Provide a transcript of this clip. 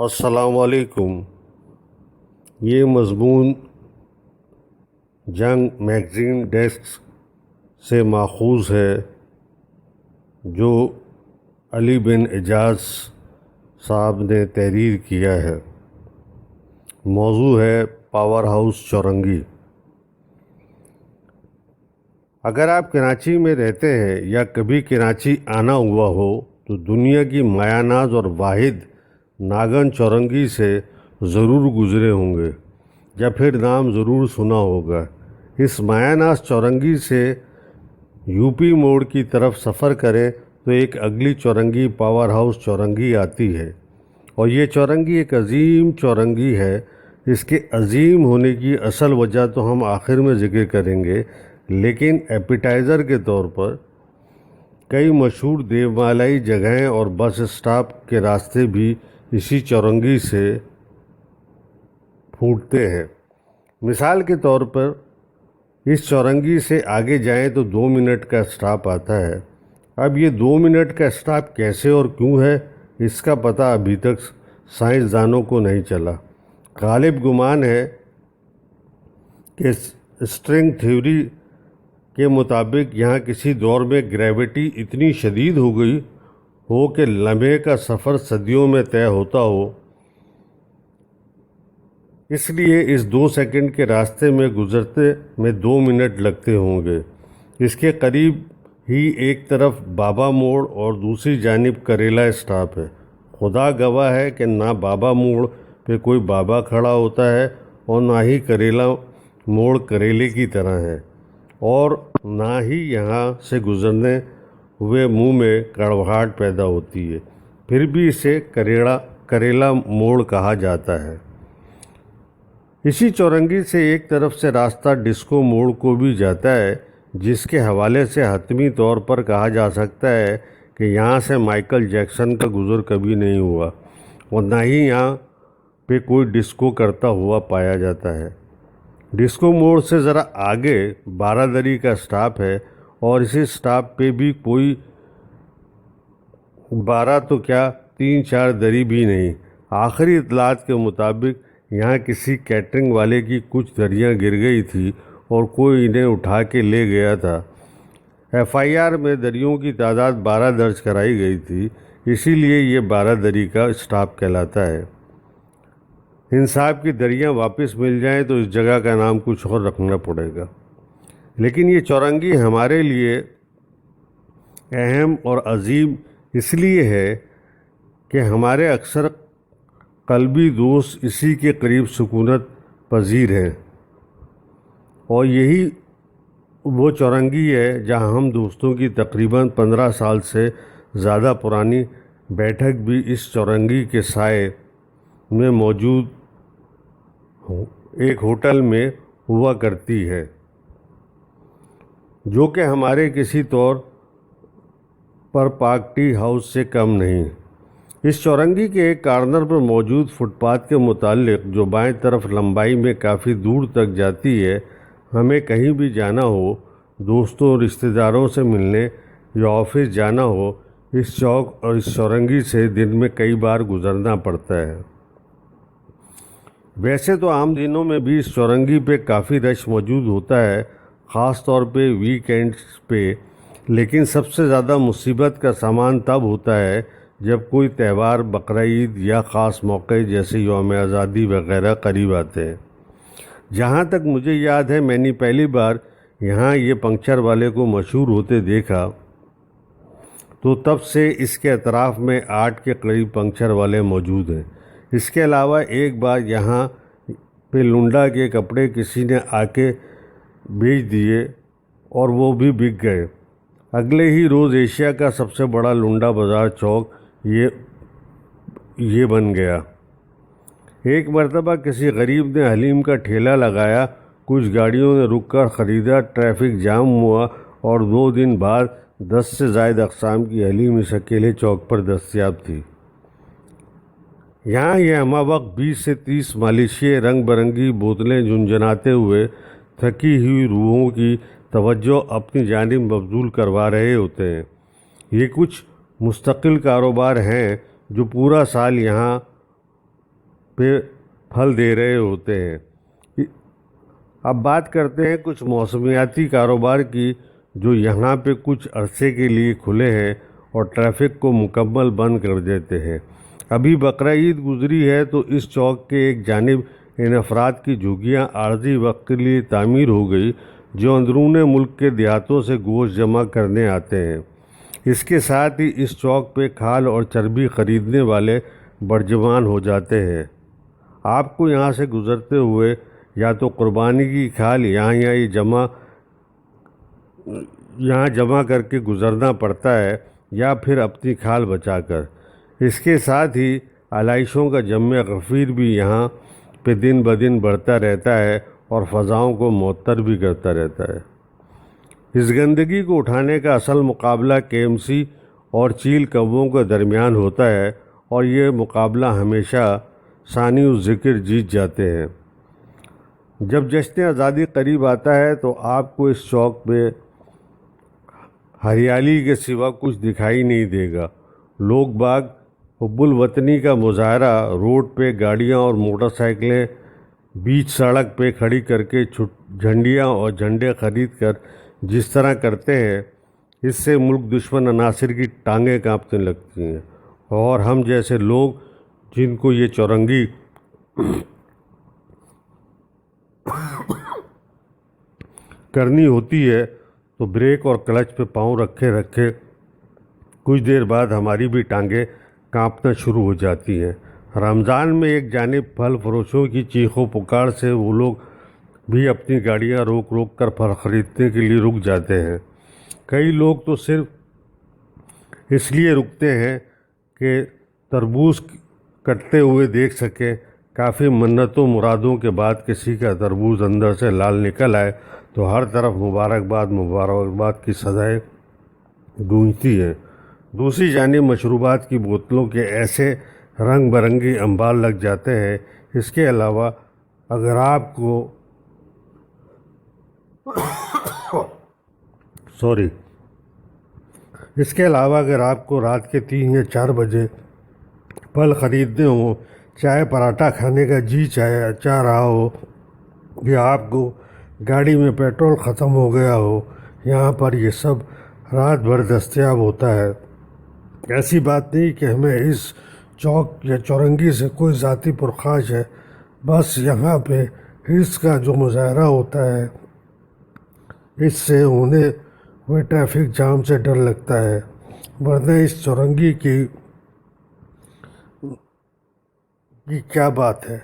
السلام علیکم۔ یہ مضمون جنگ میگزین ڈیسک سے ماخوذ ہے جو علی بن اعجاز صاحب نے تحریر کیا ہے۔ موضوع ہے پاور ہاؤس چورنگی۔ اگر آپ کراچی میں رہتے ہیں یا کبھی کراچی آنا ہوا ہو تو دنیا کی مایہ ناز اور واحد ناگن چورنگی سے ضرور گزرے ہوں گے یا پھر نام ضرور سنا ہوگا۔ اس مایہ ناز چورنگی سے یو پی موڑ کی طرف سفر کریں تو ایک اگلی چورنگی پاور ہاؤس چورنگی آتی ہے، اور یہ چورنگی ایک عظیم چورنگی ہے۔ اس کے عظیم ہونے کی اصل وجہ تو ہم آخر میں ذکر کریں گے، لیکن ایپیٹائزر کے طور پر کئی مشہور دیومالائی جگہیں اور بس اسٹاپ کے راستے بھی اسی چورنگی سے پھوٹتے ہیں۔ مثال کے طور پر اس چورنگی سے آگے جائیں تو 2 منٹ کا اسٹاپ آتا ہے۔ اب یہ 2 منٹ کا اسٹاپ کیسے اور کیوں ہے، اس کا پتہ ابھی تک سائنسدانوں کو نہیں چلا۔ غالب گمان ہے کہ اسٹرنگ تھیوری کے مطابق یہاں کسی دور میں گریوٹی اتنی شدید ہو گئی ہو کہ لمحے کا سفر صدیوں میں طے ہوتا ہو، اس لیے اس 2 سیکنڈ کے راستے میں گزرتے میں 2 منٹ لگتے ہوں گے۔ اس کے قریب ہی ایک طرف بابا موڑ اور دوسری جانب کریلا اسٹاپ ہے۔ خدا گواہ ہے کہ نہ بابا موڑ پہ کوئی بابا کھڑا ہوتا ہے اور نہ ہی کریلا موڑ کریلے کی طرح ہے، اور نہ ہی یہاں سے گزرنے ہوئے منہ میں کڑواہٹ پیدا ہوتی ہے، پھر بھی اسے کریلا موڑ کہا جاتا ہے۔ اسی چورنگی سے ایک طرف سے راستہ ڈسکو موڑ کو بھی جاتا ہے، جس کے حوالے سے حتمی طور پر کہا جا سکتا ہے کہ یہاں سے مائیکل جیکسن کا گزر کبھی نہیں ہوا، اور نہ ہی یہاں پہ کوئی ڈسکو کرتا ہوا پایا جاتا ہے۔ ڈسکو موڑ سے ذرا آگے بارہ کا اسٹاپ ہے، اور اسی اسٹاپ پہ بھی کوئی 12 تو کیا 3-4 دری بھی نہیں۔ آخری اطلاعات کے مطابق یہاں کسی کیٹرنگ والے کی کچھ دریاں گر گئی تھی اور کوئی انہیں اٹھا کے لے گیا تھا۔ FIR میں دریوں کی تعداد 12 درج کرائی گئی تھی، اسی لیے یہ 12 دری کا اسٹاپ کہلاتا ہے۔ انصاف کی دریاں واپس مل جائیں تو اس جگہ کا نام کچھ اور رکھنا پڑے گا، لیکن یہ چورنگی ہمارے لیے اہم اور عظیم اس لیے ہے کہ ہمارے اکثر قلبی دوست اسی کے قریب سکونت پذیر ہیں، اور یہی وہ چورنگی ہے جہاں ہم دوستوں کی تقریباً 15 سال سے زیادہ پرانی بیٹھک بھی اس چورنگی کے سائے میں موجود ایک ہوٹل میں ہوا کرتی ہے، جو کہ ہمارے کسی طور پر پارک ٹی ہاؤس سے کم نہیں۔ اس چورنگی کے ایک کارنر پر موجود فٹ پاتھ کے متعلق، جو بائیں طرف لمبائی میں کافی دور تک جاتی ہے، ہمیں کہیں بھی جانا ہو، دوستوں اور رشتہ داروں سے ملنے یا آفس جانا ہو، اس چوک اور اس چورنگی سے دن میں کئی بار گزرنا پڑتا ہے۔ ویسے تو عام دنوں میں بھی اس چورنگی پہ کافی رش موجود ہوتا ہے، خاص طور پہ ویکینڈز پہ، لیکن سب سے زیادہ مصیبت کا سامان تب ہوتا ہے جب کوئی تہوار، بقرعید یا خاص موقع جیسے یوم آزادی وغیرہ قریب آتے ہیں۔ جہاں تک مجھے یاد ہے، میں نے پہلی بار یہاں یہ پنکچر والے کو مشہور ہوتے دیکھا تو تب سے اس کے اطراف میں 8 کے قریب پنکچر والے موجود ہیں۔ اس کے علاوہ ایک بار یہاں پہ لنڈا کے کپڑے کسی نے آ کے بیچ دیے اور وہ بھی بک گئے۔ اگلے ہی روز ایشیا کا سب سے بڑا لنڈا بازار چوک یہ بن گیا۔ ایک مرتبہ کسی غریب نے حلیم کا ٹھیلا لگایا، کچھ گاڑیوں نے رک کر خریدا، ٹریفک جام ہوا، اور 2 دن بعد 10 سے زائد اقسام کی حلیم اس اکیلے چوک پر دستیاب تھی۔ یہاں یہ ہمہ وقت 20 سے 30 مالیشیے رنگ برنگی بوتلیں جھنجھناتے ہوئے تھکی ہوئی روحوں کی توجہ اپنی جانب مبذول کروا رہے ہوتے ہیں۔ یہ کچھ مستقل کاروبار ہیں جو پورا سال یہاں پہ پھل دے رہے ہوتے ہیں۔ اب بات کرتے ہیں کچھ موسمیاتی کاروبار کی جو یہاں پہ کچھ عرصے کے لیے کھلے ہیں اور ٹریفک کو مکمل بند کر دیتے ہیں۔ ابھی بقرعید گزری ہے تو اس چوک کے ایک جانب ان افراد کی جھگیاں عارضی وقت کے لیے تعمیر ہو گئی جو اندرون ملک کے دیہاتوں سے گوشت جمع کرنے آتے ہیں۔ اس کے ساتھ ہی اس چوک پہ کھال اور چربی خریدنے والے برجمان ہو جاتے ہیں۔ آپ کو یہاں سے گزرتے ہوئے یا تو قربانی کی کھال یہاں جمع کر کے گزرنا پڑتا ہے یا پھر اپنی کھال بچا کر۔ اس کے ساتھ ہی علائشوں کا جمع غفیر بھی یہاں پہ دن بدن بڑھتا رہتا ہے اور فضاؤں کو معطر بھی کرتا رہتا ہے۔ اس گندگی کو اٹھانے کا اصل مقابلہ KMC اور چیل کووں کے درمیان ہوتا ہے اور یہ مقابلہ ہمیشہ ثانی الذکر جیت جاتے ہیں۔ جب جشن آزادی قریب آتا ہے تو آپ کو اس چوک پہ ہریالی کے سوا کچھ دکھائی نہیں دے گا۔ لوگ باغ حب الوطنی کا مظاہرہ روڈ پہ گاڑیاں اور موٹر سائیکلیں بیچ سڑک پہ کھڑی کر کے جھنڈیاں اور جھنڈے خرید کر جس طرح کرتے ہیں اس سے ملک دشمن عناصر کی ٹانگیں کانپنے لگتی ہیں، اور ہم جیسے لوگ جن کو یہ چورنگی کرنی ہوتی ہے تو بریک اور کلچ پہ پاؤں رکھے کچھ دیر بعد ہماری بھی ٹانگیں کانپنا شروع ہو جاتی ہیں۔ رمضان میں ایک جانب پھل فروشوں کی چیخ و پکار سے وہ لوگ بھی اپنی گاڑیاں روک کر پھل خریدنے کے لیے رک جاتے ہیں۔ کئی لوگ تو صرف اس لیے رکتے ہیں کہ تربوز کٹتے ہوئے دیکھ سکیں۔ کافی منتوں مرادوں کے بعد کسی کا تربوز اندر سے لال نکل آئے تو ہر طرف مبارکباد کی صدائیں گونجتی ہیں۔ دوسری جانب مشروبات کی بوتلوں کے ایسے رنگ برنگی انبار لگ جاتے ہیں۔ اس کے علاوہ اگر آپ کو رات کے 3 یا 4 بجے پھل خریدنے ہوں، چائے پراٹھا کھانے کا جی چاہ رہا ہو، یا آپ کو گاڑی میں پیٹرول ختم ہو گیا ہو، یہاں پر یہ سب رات بھر دستیاب ہوتا ہے۔ ایسی بات نہیں کہ ہمیں اس چوک یا چورنگی سے کوئی ذاتی پرخاش ہے، بس یہاں پہ حرص کا جو مظاہرہ ہوتا ہے اس سے ہونے ہوئے ٹریفک جام سے ڈر لگتا ہے، ورنہ اس چورنگی کی کیا بات ہے۔